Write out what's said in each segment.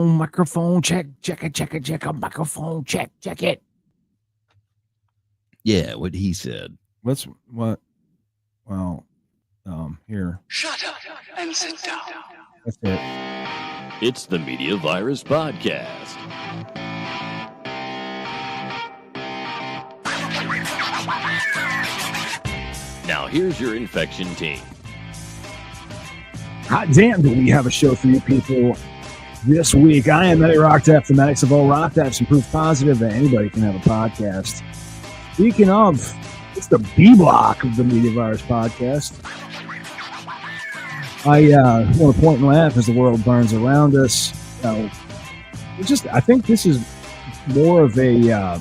Microphone check it. Microphone check it. Yeah, what he said. What? Well, here. Shut up and sit down. That's it. It's the Media Virus Podcast. Now here's your infection team. Hot damn, do we have a show for you people this week? I am Eddie Rocktaff, the medics of all Rocktaffs, and proof positive that anybody can have a podcast. Speaking of, it's the B block of the Media Virus Podcast. I want to point and laugh as the world burns around us. I think this is more of a. I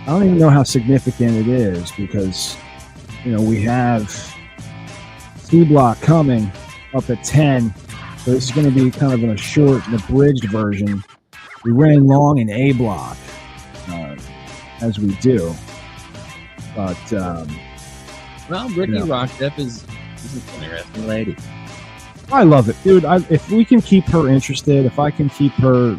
don't even know how significant it is because, we have C block coming up at 10. So this is going to be kind of in a short and abridged version. We ran long in A block, as we do. But Ricky Rockdeff is an interesting lady. I love it, dude. If we can keep her interested, if I can keep her,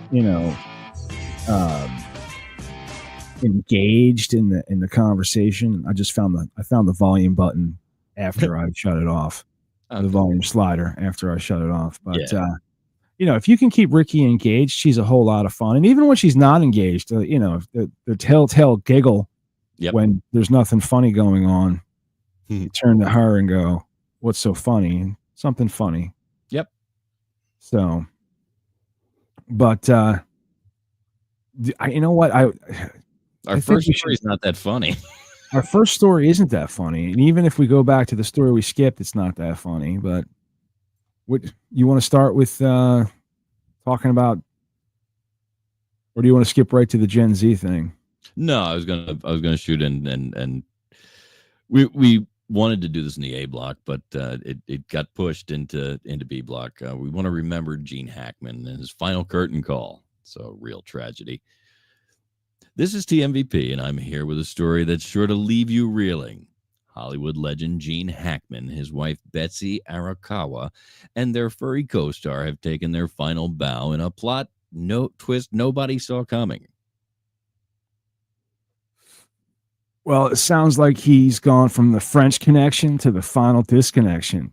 engaged in the conversation. I found the volume button after I shut it off. Okay. The volume slider after I shut it off. But if you can keep Ricky engaged, she's a whole lot of fun. And even when she's not engaged, the telltale giggle when there's nothing funny going on. You turn to her and go, "What's so funny?" Something funny. Yep. So, but you know what? Our first story is not that funny. Our first story isn't that funny, and even if we go back to the story we skipped, it's not that funny. But what you want to start with talking about, or do you want to skip right to the Gen Z thing? No, I was gonna shoot in, and we wanted to do this in the A block, but it got pushed into B block. We want to remember Gene Hackman and his final curtain call. So real tragedy. This is TMVP, and I'm here with a story that's sure to leave you reeling. Hollywood legend Gene Hackman, his wife Betsy Arakawa, and their furry co-star have taken their final bow in a plot twist nobody saw coming. Well, it sounds like he's gone from the French Connection to the final disconnection.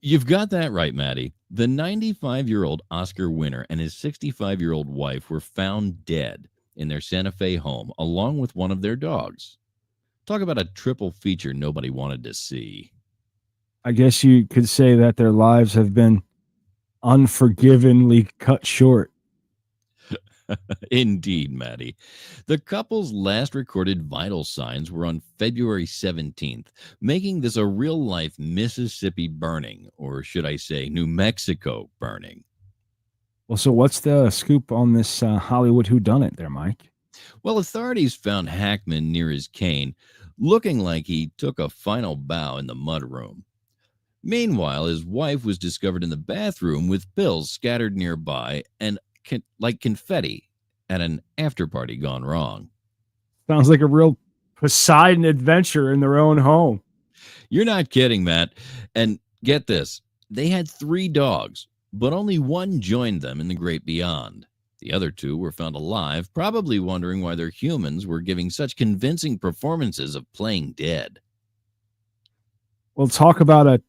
You've got that right, Maddie. The 95-year-old Oscar winner and his 65-year-old wife were found dead in their Santa Fe home, along with one of their dogs. Talk about a triple feature nobody wanted to see. I guess you could say that their lives have been unforgivingly cut short. Indeed, Maddie. The couple's last recorded vital signs were on February 17th, making this a real-life Mississippi burning, or should I say New Mexico burning. Well, so what's the scoop on this Hollywood whodunit there, Mike? Well, authorities found Hackman near his cane, looking like he took a final bow in the mudroom. Meanwhile, his wife was discovered in the bathroom with pills scattered nearby and like confetti at an after-party gone wrong. Sounds like a real Poseidon adventure in their own home. You're not kidding, Matt. And get this, they had 3 dogs, but only one joined them in the great beyond. The other 2 were found alive, probably wondering why their humans were giving such convincing performances of playing dead. Well, talk about a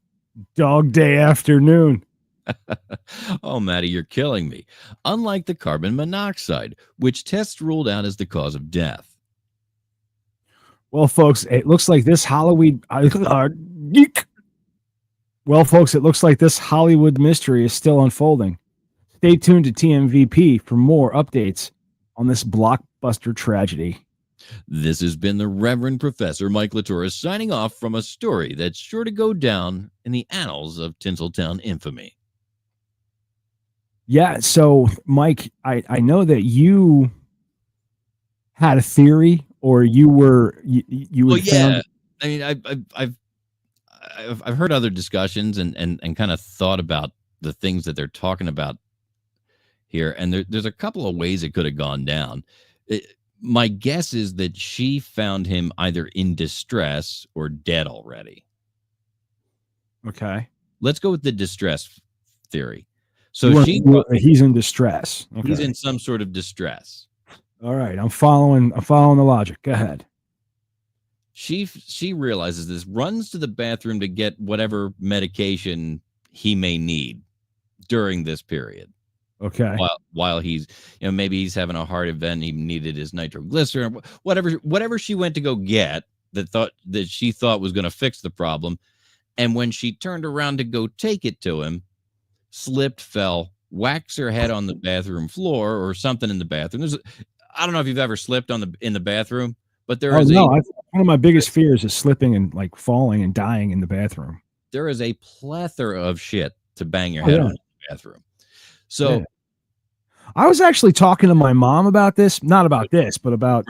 dog day afternoon. Oh, Maddie, you're killing me. Unlike the carbon monoxide, which tests ruled out as the cause of death. Well, folks, it looks like this Hollywood mystery is still unfolding. Stay tuned to TMVP for more updates on this blockbuster tragedy. This has been the Reverend Professor Mike Litoris signing off from a story that's sure to go down in the annals of Tinseltown infamy. Yeah, so Mike, I know that you had a theory, or you were you well, found. I mean, I've heard other discussions and kind of thought about the things that they're talking about here, and there's a couple of ways it could have gone down. My guess is that she found him either in distress or dead already. Okay. let's go with the distress theory. So he's in distress. Okay. He's in some sort of distress. All right, I'm following the logic. Go ahead. She realizes this, runs to the bathroom to get whatever medication he may need during this period. Okay. While he's, maybe he's having a heart event, he needed his nitroglycerin, whatever she went to go get that she thought was going to fix the problem. And when she turned around to go take it to him, slipped, fell, whacks her head on the bathroom floor or something in the bathroom. I don't know if you've ever slipped in the bathroom, but one of my biggest fears is slipping and like falling and dying in the bathroom. There is a plethora of shit to bang your head on in the bathroom. So I was actually talking to my mom about this, not about this, but about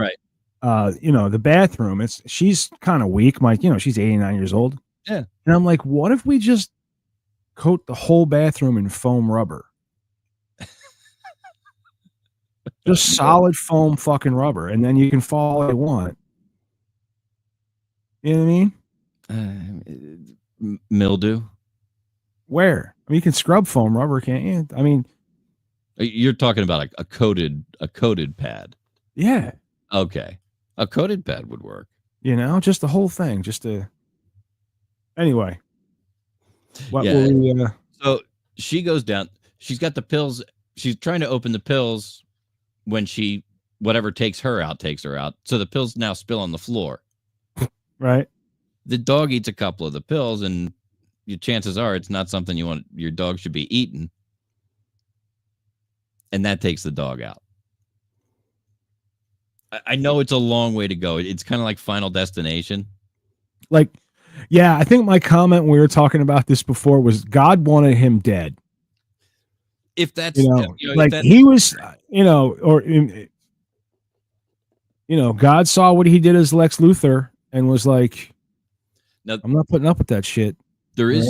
the bathroom. She's kind of weak. She's 89 years old. Yeah. And I'm like, what if we just coat the whole bathroom in foam rubber? Just solid foam fucking rubber, and then you can fall all you want. You know what I mean? Mildew. Where? I mean, you can scrub foam rubber, can't you? I mean, you're talking about a coated pad. Yeah. Okay. A coated pad would work. Just the whole thing, Anyway. So she goes down. She's got the pills. She's trying to open the pills when whatever takes her out. So the pills now spill on the floor. Right. The dog eats a couple of the pills, and your chances are it's not something your dog should be eating. And that takes the dog out. I know it's a long way to go. It's kind of like Final Destination. I think my comment when we were talking about this before was God wanted him dead. If that's he was, God saw what he did as Lex Luthor and was like, now, I'm not putting up with that shit. There is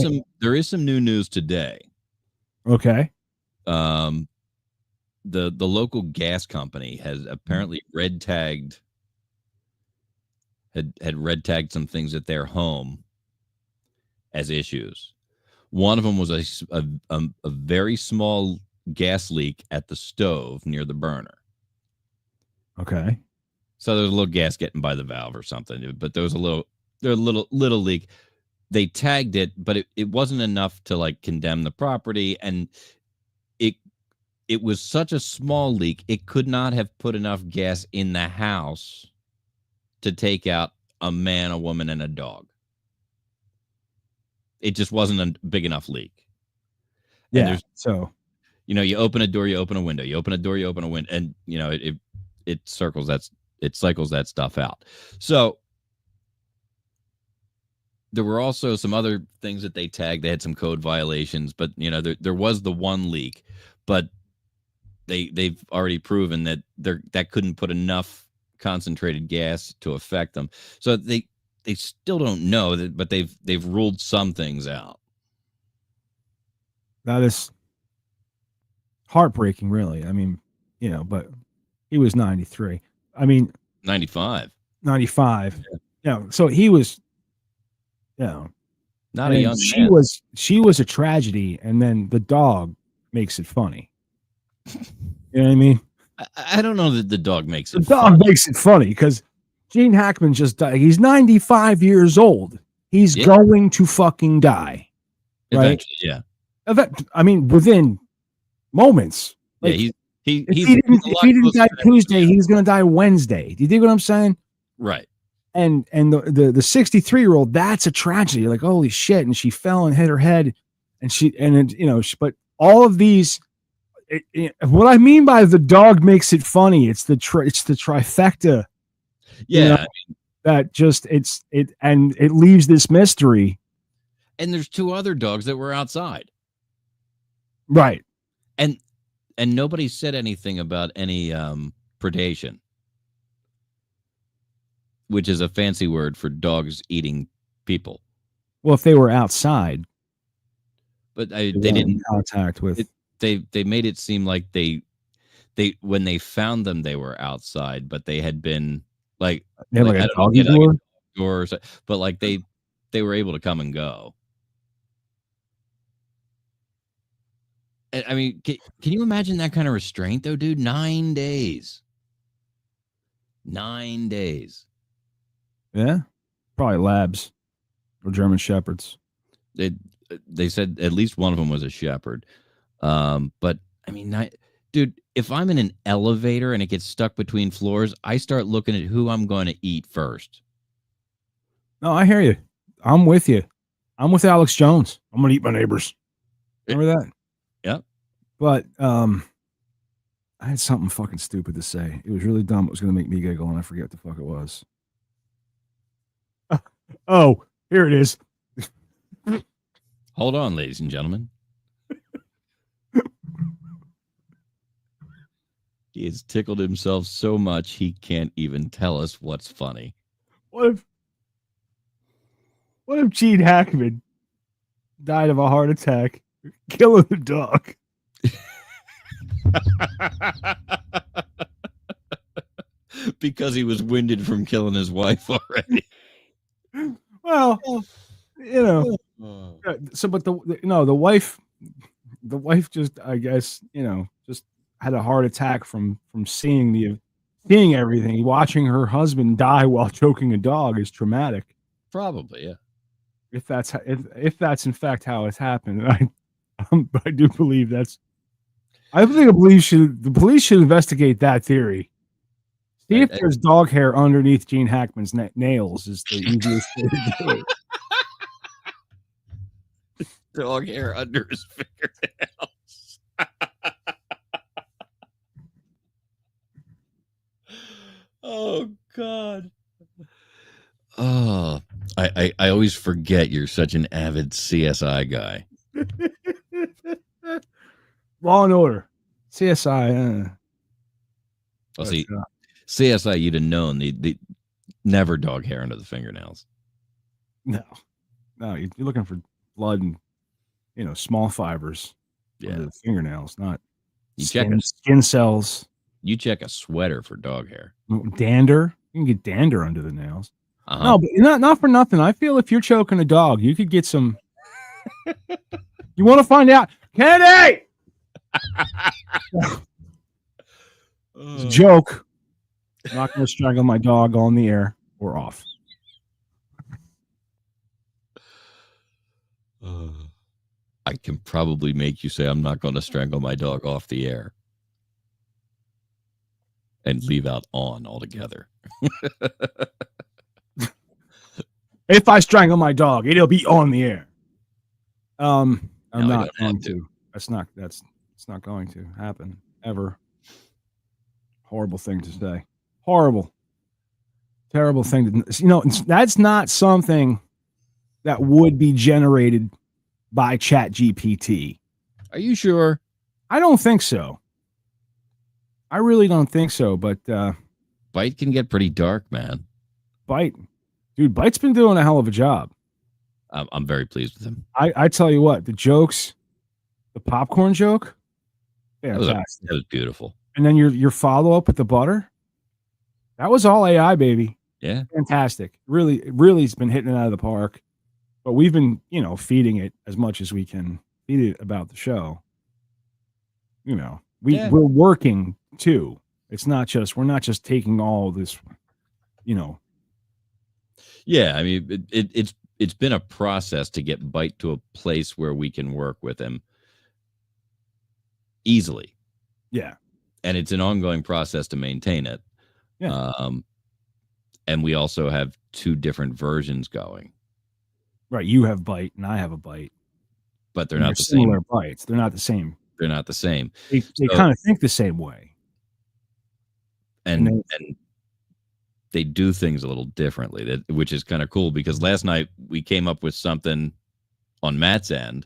some new news today. Okay. The local gas company has apparently had red tagged some things at their home as issues. One of them was a very small gas leak at the stove near the burner. Okay. So there's a little gas getting by the valve or something, but there was a little leak. They tagged it, but it wasn't enough to condemn the property, and it was such a small leak, it could not have put enough gas in the house to take out a man, a woman, and a dog. It just wasn't a big enough leak. Yeah. So, you open a door, you open a window. You open a door, you open a window, and it cycles that stuff out. So there were also some other things that they tagged. They had some code violations, but there was the one leak, but they've already proven that that couldn't put enough concentrated gas to affect them. So they still don't know that, but they've ruled some things out. That is heartbreaking, really. I mean, but he was 93. I mean, 95. 95. Yeah. So he was, not a young man. She was a tragedy, and then the dog makes it funny. You know what I mean? I don't know that the dog makes it funny. The dog makes it funny because Gene Hackman just died. He's 95 years old. He's going to fucking die. Right? Eventually, yeah. I mean, within moments. If he didn't die Tuesday, he's going to die Wednesday. Do you dig what I'm saying? Right. And the 63-year-old, that's a tragedy. Like, holy shit. And she fell and hit her head. But all of these, what I mean by the dog makes it funny, it's the trifecta. Yeah. That just, and it leaves this mystery. And there's two other dogs that were outside. Right. And nobody said anything about any predation, which is a fancy word for dogs eating people. Well, if they were outside, but they didn't contact with. They made it seem like they when they found them they were outside, but they had been like a doggy door, but they were able to come and go. I mean, can you imagine that kind of restraint, though, dude? 9 days. 9 days. Yeah, probably labs or German shepherds. They said at least one of them was a shepherd. But I mean, dude, if I'm in an elevator and it gets stuck between floors, I start looking at who I'm going to eat first. No, I hear you. I'm with you. I'm with Alex Jones. I'm gonna eat my neighbors. Remember that? Yep. But I had something fucking stupid to say. It was really dumb. It was gonna make me giggle, and I forget what the fuck it was. Oh, here it is. Hold on, ladies and gentlemen. He has tickled himself so much he can't even tell us what's funny. What if Gene Hackman died of a heart attack killing the dog? Because he was winded from killing his wife already. Well, you know. So, but the wife just, I guess, just had a heart attack from seeing everything. Watching her husband die while choking a dog is traumatic. Probably, yeah. If that's in fact how it's happened, and I do believe that's. I think the police should investigate that theory. See if there's dog hair underneath Gene Hackman's nails is the easiest way to do it. Dog hair under his fingernails. Oh God. Oh, I always forget you're such an avid CSI guy. Law and Order, CSI. Well, see, CSI, you'd have known the never dog hair under the fingernails. No, you're looking for blood and small fibers under the fingernails, not skin cells. You check a sweater for dog hair. Dander, you can get dander under the nails. No, but not for nothing. I feel if you're choking a dog, you could get some. You want to find out, Kenny? It's a joke. I'm not going to strangle my dog on the air or off. I can probably make you say I'm not going to strangle my dog off the air and leave out on altogether. If I strangle my dog, it'll be on the air. I'm not going to. It's not going to happen ever. Horrible thing to say. Horrible. Terrible thing to, that's not something that would be generated by ChatGPT. Are you sure? I don't think so. I really don't think so, but Byte can get pretty dark, man. Byte's been doing a hell of a job. I'm very pleased with him. I tell you what, the jokes, the popcorn joke, fantastic. That was beautiful. And then your follow up with the butter, that was all AI, baby. Yeah, fantastic. Really, it's been hitting it out of the park. But we've been, feeding it as much as we can feed it about the show. We're working too. We're not just taking all this, Yeah, I mean, it's been a process to get Byte to a place where we can work with him easily. Yeah. And it's an ongoing process to maintain it. Yeah. And we also have two different versions going. Right. You have Byte and I have a Byte. But they're not the same. Similar bytes. They're not the same. They're not the same. They kind of think the same way. And they do things a little differently, which is kind of cool because last night we came up with something on Matt's end.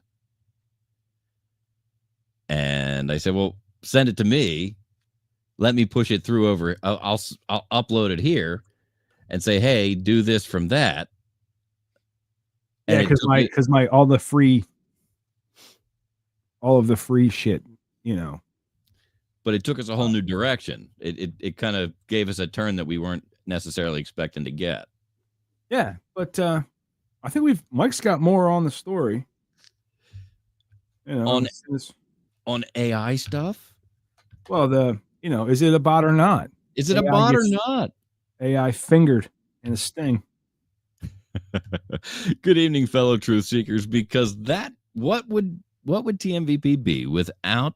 And I said, well, send it to me. Let me push it through over. I'll upload it here and say, hey, do this from that. Yeah, because my all of the free shit, But it took us a whole new direction. It kind of gave us a turn that we weren't necessarily expecting to get. Yeah, but I think Mike's got more on the story. on AI stuff? Well, is it a bot or not? Is it a AI bot or gets not? AI fingered in a sting. Good evening, fellow truth seekers, because what would TMVP be without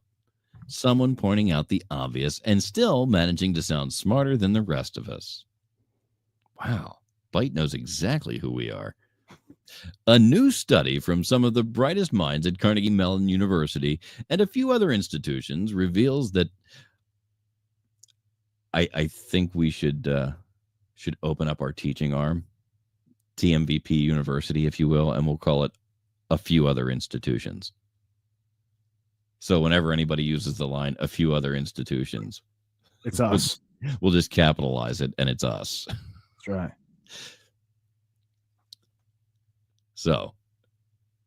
someone pointing out the obvious and still managing to sound smarter than the rest of us? Wow, Byte knows exactly who we are. A new study from some of the brightest minds at Carnegie Mellon University and a few other institutions reveals that I think we should open up our teaching arm, TMVP University, if you will, and we'll call it a few other institutions. So whenever anybody uses the line "a few other institutions," It's us. We'll just capitalize it, and it's us. That's right. So,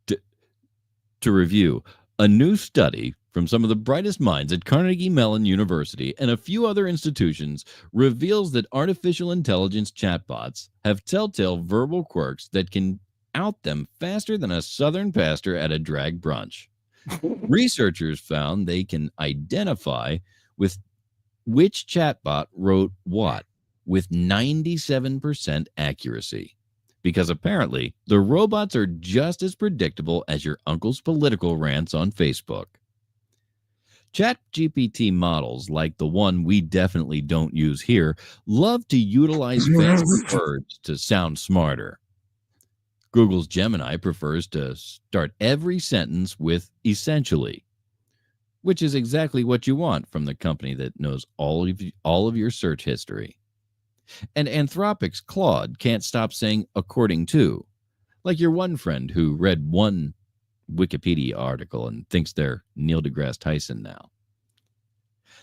to review, a new study from some of the brightest minds at Carnegie Mellon University and a few other institutions reveals that artificial intelligence chatbots have telltale verbal quirks that can out them faster than a Southern pastor at a drag brunch. Researchers found they can identify with which chatbot wrote what with 97% accuracy. Because apparently, the robots are just as predictable as your uncle's political rants on Facebook. ChatGPT models, like the one we definitely don't use here, love to utilize fancy words to sound smarter. Google's Gemini prefers to start every sentence with essentially, which is exactly what you want from the company that knows all of your search history. And Anthropic's Claude can't stop saying according to, like your one friend who read one Wikipedia article and thinks they're Neil deGrasse Tyson now.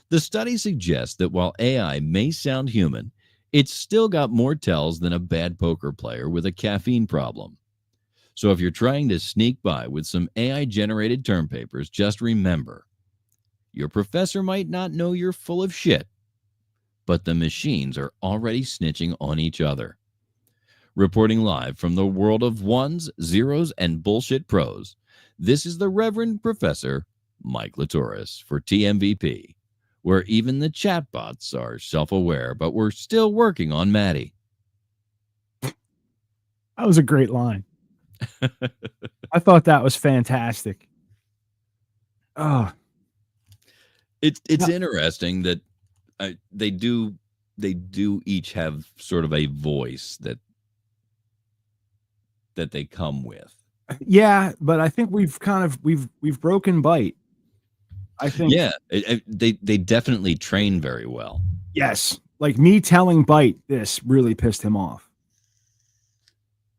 The study suggests that while AI may sound human, it's still got more tells than a bad poker player with a caffeine problem. So if you're trying to sneak by with some AI-generated term papers, just remember, your professor might not know you're full of shit, but the machines are already snitching on each other. Reporting live from the world of ones, zeros, and bullshit pros, this is the Reverend Professor Mike Litoris for TMVP, where even the chatbots are self-aware, but we're still working on Maddie. That was a great line. I thought that was fantastic. Oh, it's interesting that they do each have sort of a voice that they come with. Yeah, but I think we've broken Byte. I think they definitely train very well. Yes, like me telling Byte this really pissed him off.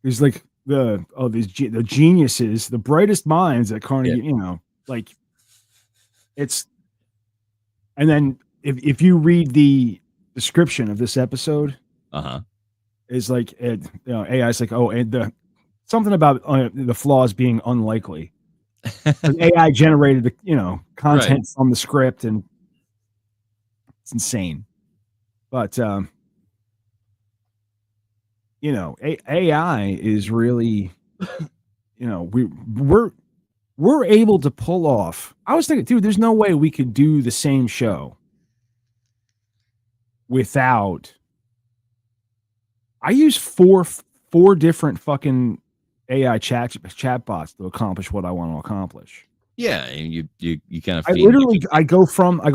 He's like the geniuses, the brightest minds at Carnegie, like it's. And then if you read the description of this episode, is like AI's like, oh, and something about the flaws being unlikely. AI generated the content from the script, and it's insane. But AI is really, we're able to pull off. I was thinking, dude, there's no way we could do the same show without. I use four different fucking AI chatbots to accomplish what I want to accomplish. Yeah, and you kind of. I go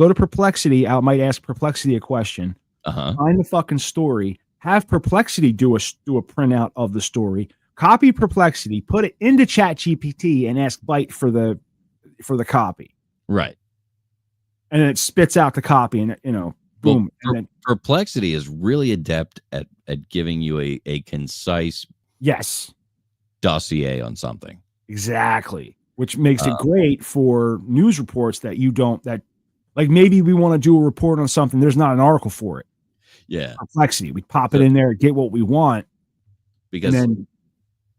to Perplexity. I might ask Perplexity a question. Find the fucking story. Have Perplexity do a printout of the story. Copy Perplexity, put it into ChatGPT, and ask Byte for the copy. Right. And then it spits out the copy, and boom. Well, and Perplexity is really adept at giving you a concise dossier on something. Exactly. Which makes it great for news reports that like maybe we want to do a report on something. There's not an article for it. Yeah. Perplexity. We pop it in there, get what we want. Because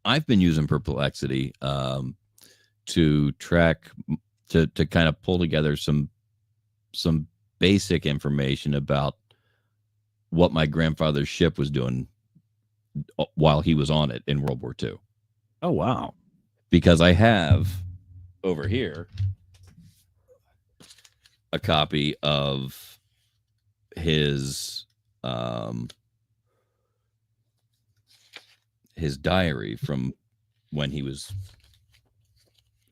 I've been using Perplexity to track, to kind of pull together some basic information about what my grandfather's ship was doing while he was on it in World War II. Oh, wow. Because I have over here a copy of his diary from when he was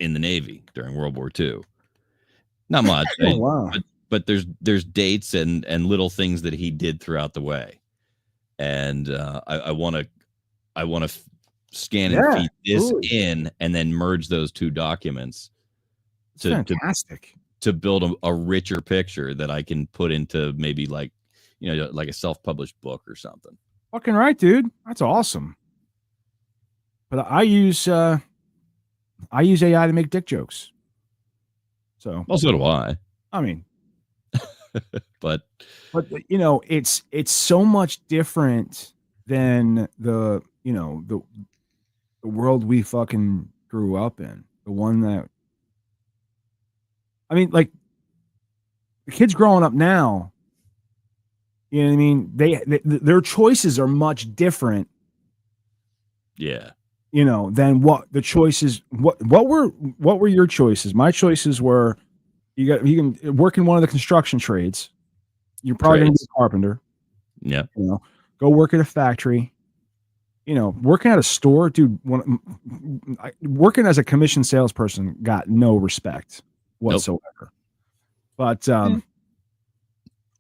in the Navy during World War II. Not much, Oh, wow. but there's dates and little things that he did throughout the way, and I want to scan and feed this in, and then merge those two documents fantastic to build a richer picture that I can put into maybe like a self-published book or something. Fucking right, dude. That's awesome. But I use AI to make dick jokes. So also do I. I mean, but it's so much different than the world we fucking grew up in. The one that, I mean, like the kids growing up now, you know what I mean? Their choices are much different. Yeah. Than what the choices. What were your choices? My choices were you can work in one of the construction trades. You're probably going to be a carpenter. Yeah. Go work at a factory. Working at a store, dude. Working as a commission salesperson got no respect whatsoever. Nope. But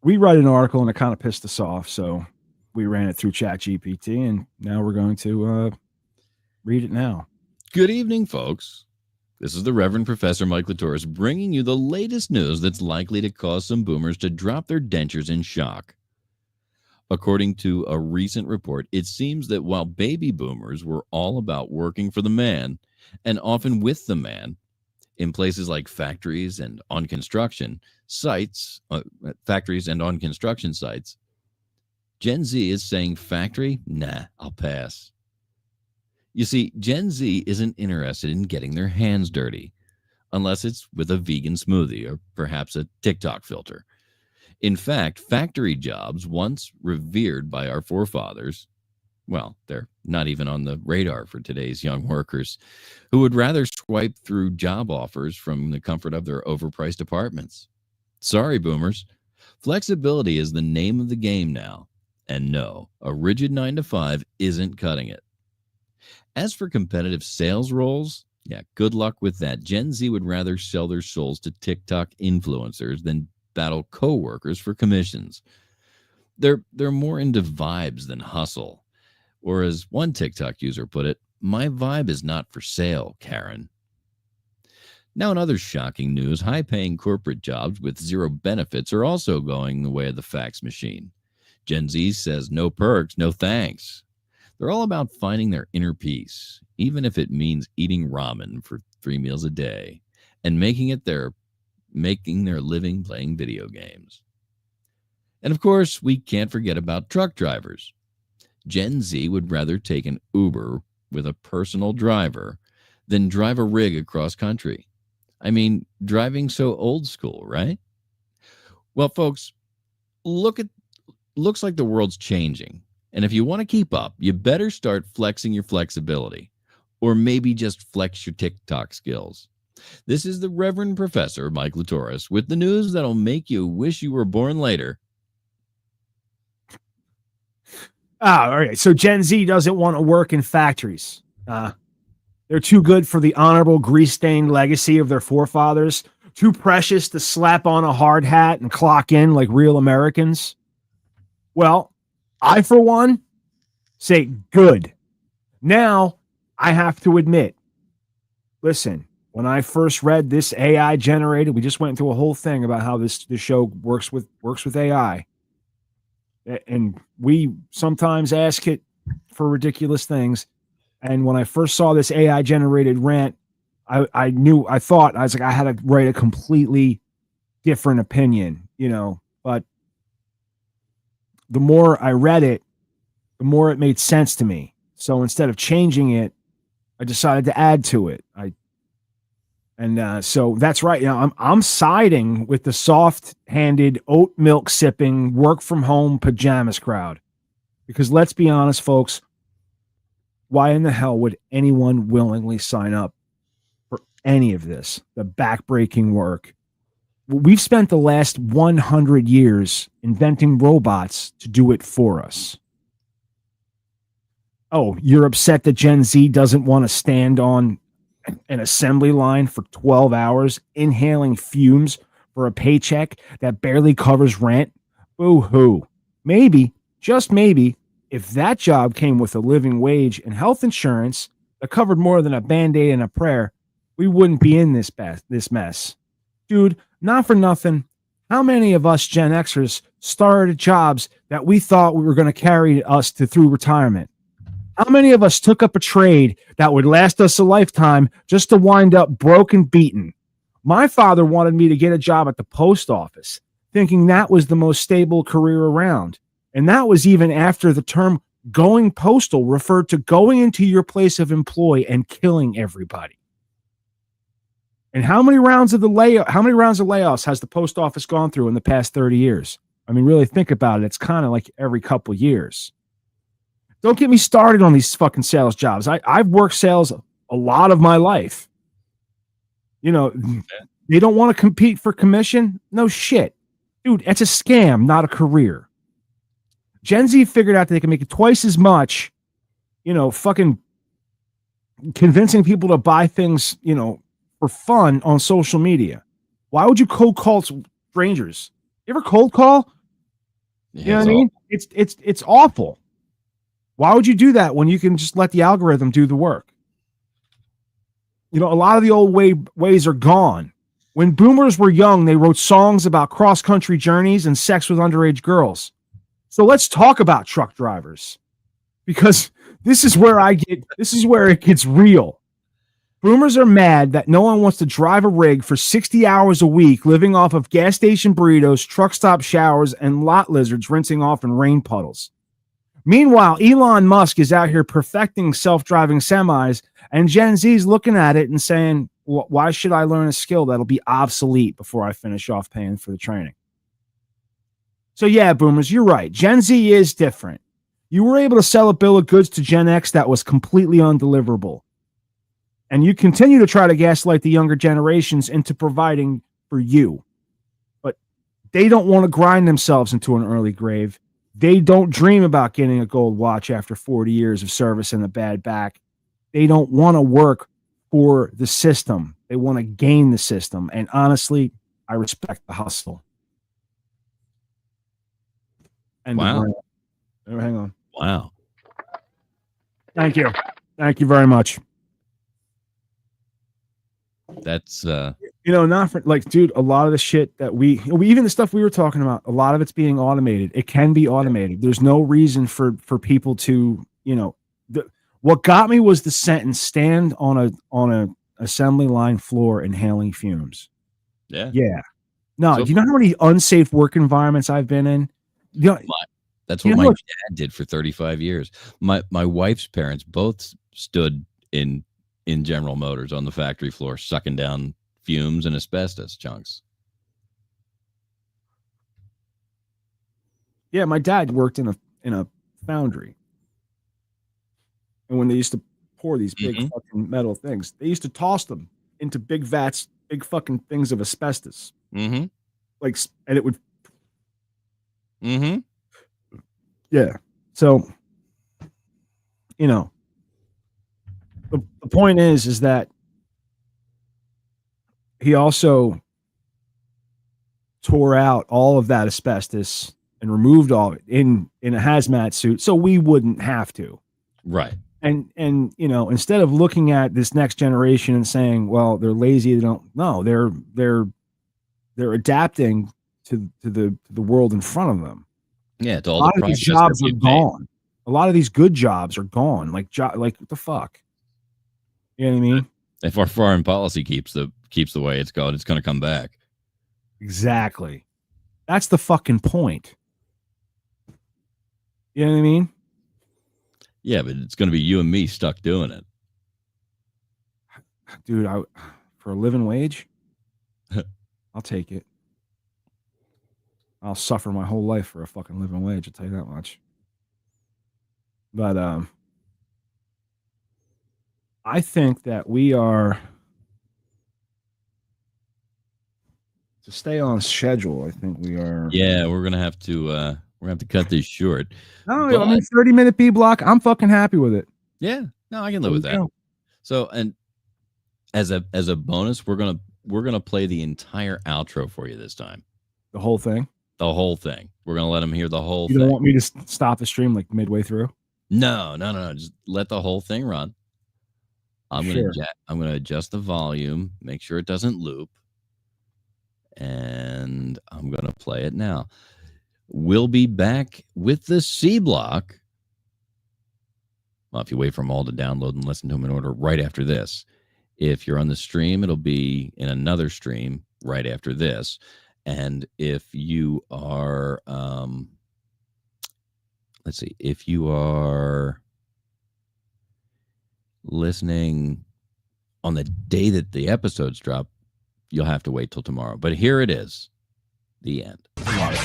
we write an article and it kind of pissed us off, so we ran it through ChatGPT, and now we're going to read it now. Good evening, folks. This is the Reverend Professor Mike Litoris bringing you the latest news that's likely to cause some boomers to drop their dentures in shock. According to a recent report, it seems that while baby boomers were all about working for the man, and often with the man, in places like factories and on construction sites, Gen Z is saying factory? Nah, I'll pass. You see, Gen Z isn't interested in getting their hands dirty, unless it's with a vegan smoothie or perhaps a TikTok filter. In fact, factory jobs, once revered by our forefathers, well, they're not even on the radar for today's young workers, who would rather swipe through job offers from the comfort of their overpriced apartments. Sorry, boomers. Flexibility is the name of the game now. And no, a rigid 9-to-5 isn't cutting it. As for competitive sales roles, yeah, good luck with that. Gen Z would rather sell their souls to TikTok influencers than battle co-workers for commissions. They're more into vibes than hustle. Or as one TikTok user put it, my vibe is not for sale, Karen. Now, in other shocking news, high-paying corporate jobs with zero benefits are also going the way of the fax machine. Gen Z says no perks, no thanks. They're all about finding their inner peace, even if it means eating ramen for 3 meals a day and making their living playing video games. And of course, we can't forget about truck drivers. Gen Z would rather take an Uber with a personal driver than drive a rig across country. I mean, driving so old school, right? Well, folks, looks like the world's changing. And if you want to keep up, you better start flexing your flexibility, or maybe just flex your TikTok skills. This is the Reverend Professor Mike Litoris with the news that'll make you wish you were born later. All right. So Gen Z doesn't want to work in factories. They're too good for the honorable grease-stained legacy of their forefathers, too precious to slap on a hard hat and clock in like real Americans. Well, I, for one, say good. Now, I have to admit, listen, when I first read this AI generated, we just went into a whole thing about how this show works with AI. And we sometimes ask it for ridiculous things. And when I first saw this AI generated rant, I thought I had to write a completely different opinion, but the more I read it, the more it made sense to me. So instead of changing it, I decided to add to it. So that's right. I'm siding with the soft-handed, oat milk sipping, work from home pajamas crowd, because let's be honest, folks. Why in the hell would anyone willingly sign up for any of this? The backbreaking work, we've spent the last 100 years inventing robots to do it for us. Oh, you're upset that Gen Z doesn't want to stand on an assembly line for 12 hours, inhaling fumes for a paycheck that barely covers rent? Boo-hoo. Maybe, just maybe, if that job came with a living wage and health insurance that covered more than a Band-Aid and a prayer, we wouldn't be in this mess. Dude, not for nothing. How many of us Gen Xers started jobs that we thought we were going to carry us through retirement? How many of us took up a trade that would last us a lifetime just to wind up broke and beaten? My father wanted me to get a job at the post office, thinking that was the most stable career around. And that was even after the term going postal referred to going into your place of employ and killing everybody. And how many rounds of layoffs has the post office gone through in the past 30 years? I mean, really think about it. It's kind of like every couple years. Don't get me started on these fucking sales jobs. I've worked sales a lot of my life. You know, they don't want to compete for commission. No shit. Dude, it's a scam, not a career. Gen Z figured out that they can make it twice as much, fucking convincing people to buy things, for fun on social media. Why would you cold call strangers? You ever cold call? You know what I mean? It's awful. Why would you do that when you can just let the algorithm do the work? A lot of the old ways are gone. When boomers were young, they wrote songs about cross-country journeys and sex with underage girls. So let's talk about truck drivers, because this is where it gets real. Boomers are mad that no one wants to drive a rig for 60 hours a week, living off of gas station burritos, truck stop showers, and lot lizards rinsing off in rain puddles. Meanwhile, Elon Musk is out here perfecting self-driving semis, and Gen Z's looking at it and saying, why should I learn a skill that'll be obsolete before I finish off paying for the training? So yeah, boomers, you're right. Gen Z is different. You were able to sell a bill of goods to Gen X that was completely undeliverable. And you continue to try to gaslight the younger generations into providing for you. But they don't want to grind themselves into an early grave. They don't dream about getting a gold watch after 40 years of service and a bad back. They don't want to work for the system. They want to gain the system. And honestly, I respect the hustle. And wow. Hang on. Wow. Thank you. Thank you very much. That's not for dude, a lot of the shit that we even the stuff we were talking about, a lot of it's being automated. It can be automated. There's no reason for people to, what got me was the sentence, stand on a assembly line floor inhaling fumes. Yeah. No, do you know how many unsafe work environments I've been in? That's what my dad did for 35 years. My wife's parents both stood in General Motors on the factory floor, sucking down fumes and asbestos chunks. Yeah, my dad worked in a foundry, and when they used to pour these big fucking metal things, they used to toss them into big vats, big fucking things of asbestos. Mm-hmm. And it would. Mm-hmm. Yeah. So, the point is that he also tore out all of that asbestos and removed all of it in a hazmat suit so we wouldn't have to. Right. And instead of looking at this next generation and saying, well, they're lazy, they don't know, they're adapting to the world in front of them. Yeah, a lot of these jobs are gone. A lot of these good jobs are gone. Like what the fuck? You know what I mean? If our foreign policy keeps the way it's going, it's going to come back. Exactly. That's the fucking point. You know what I mean? Yeah, but it's going to be you and me stuck doing it. Dude, for a living wage, I'll take it. I'll suffer my whole life for a fucking living wage, I'll tell you that much. But I think that we are To stay on schedule, I think we are. Yeah, we're gonna have to cut this short. No, But, I mean 30-minute B block. I'm fucking happy with it. yeah, no, I can live with that. Go. So, and as a bonus, we're gonna play the entire outro for you this time. The whole thing. The whole thing. We're gonna let them hear the whole You thing. don't want me to stop the stream like midway through? No. Just let the whole thing run. I'm Sure. gonna adjust the volume, make sure it doesn't loop, and I'm gonna play it now. We'll be back with the C block. Well, if you wait for them all to download and listen to them in order right after this. If you're on the stream, it'll be in another stream right after this. And if you are, let's see, if you are listening on the day that the episodes drop, you'll have to wait till tomorrow. But here it is, the end. That's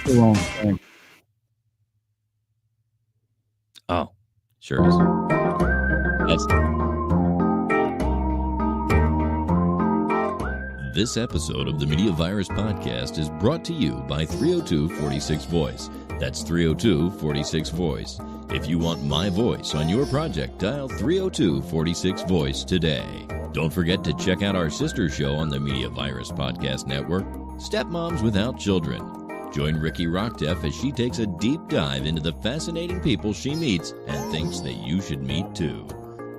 the wrong thing. Oh, sure is. This episode of the Media Virus Podcast is brought to you by 302-46 Voice. That's 302-46 Voice. If you want my voice on your project, dial 302-46 Voice today. Don't forget to check out our sister show on the Media Virus Podcast Network, Stepmoms Without Children. Join Ricky Rockdeff as she takes a deep dive into the fascinating people she meets and thinks that you should meet too.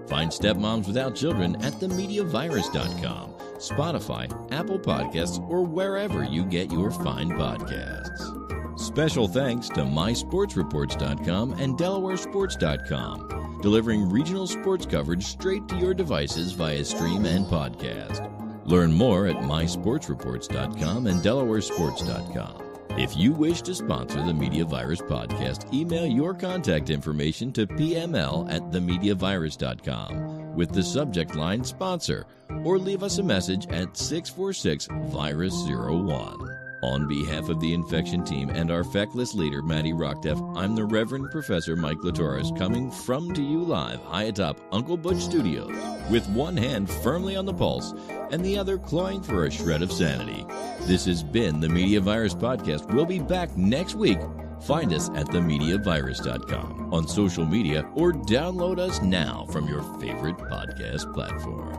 Find Stepmoms Without Children at themediavirus.com, Spotify, Apple Podcasts, or wherever you get your fine podcasts. Special thanks to mysportsreports.com and delawaresports.com, delivering regional sports coverage straight to your devices via stream and podcast. Learn more at mysportsreports.com and delawaresports.com. If you wish to sponsor the Media Virus Podcast, email your contact information to pml@themediavirus.com with the subject line sponsor, or leave us a message at 646-VIRUS01. On behalf of the infection team and our feckless leader, Matty Rockdeff, I'm the Reverend Professor Mike Litoris, coming from to you live high atop Uncle Butch Studios, with one hand firmly on the pulse and the other clawing for a shred of sanity. This has been the Media Virus Podcast. We'll be back next week. Find us at themediavirus.com, on social media, or download us now from your favorite podcast platform.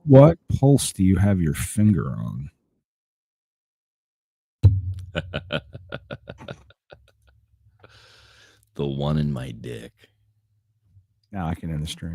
What pulse do you have your finger on? The one in my dick. Now I can end the stream.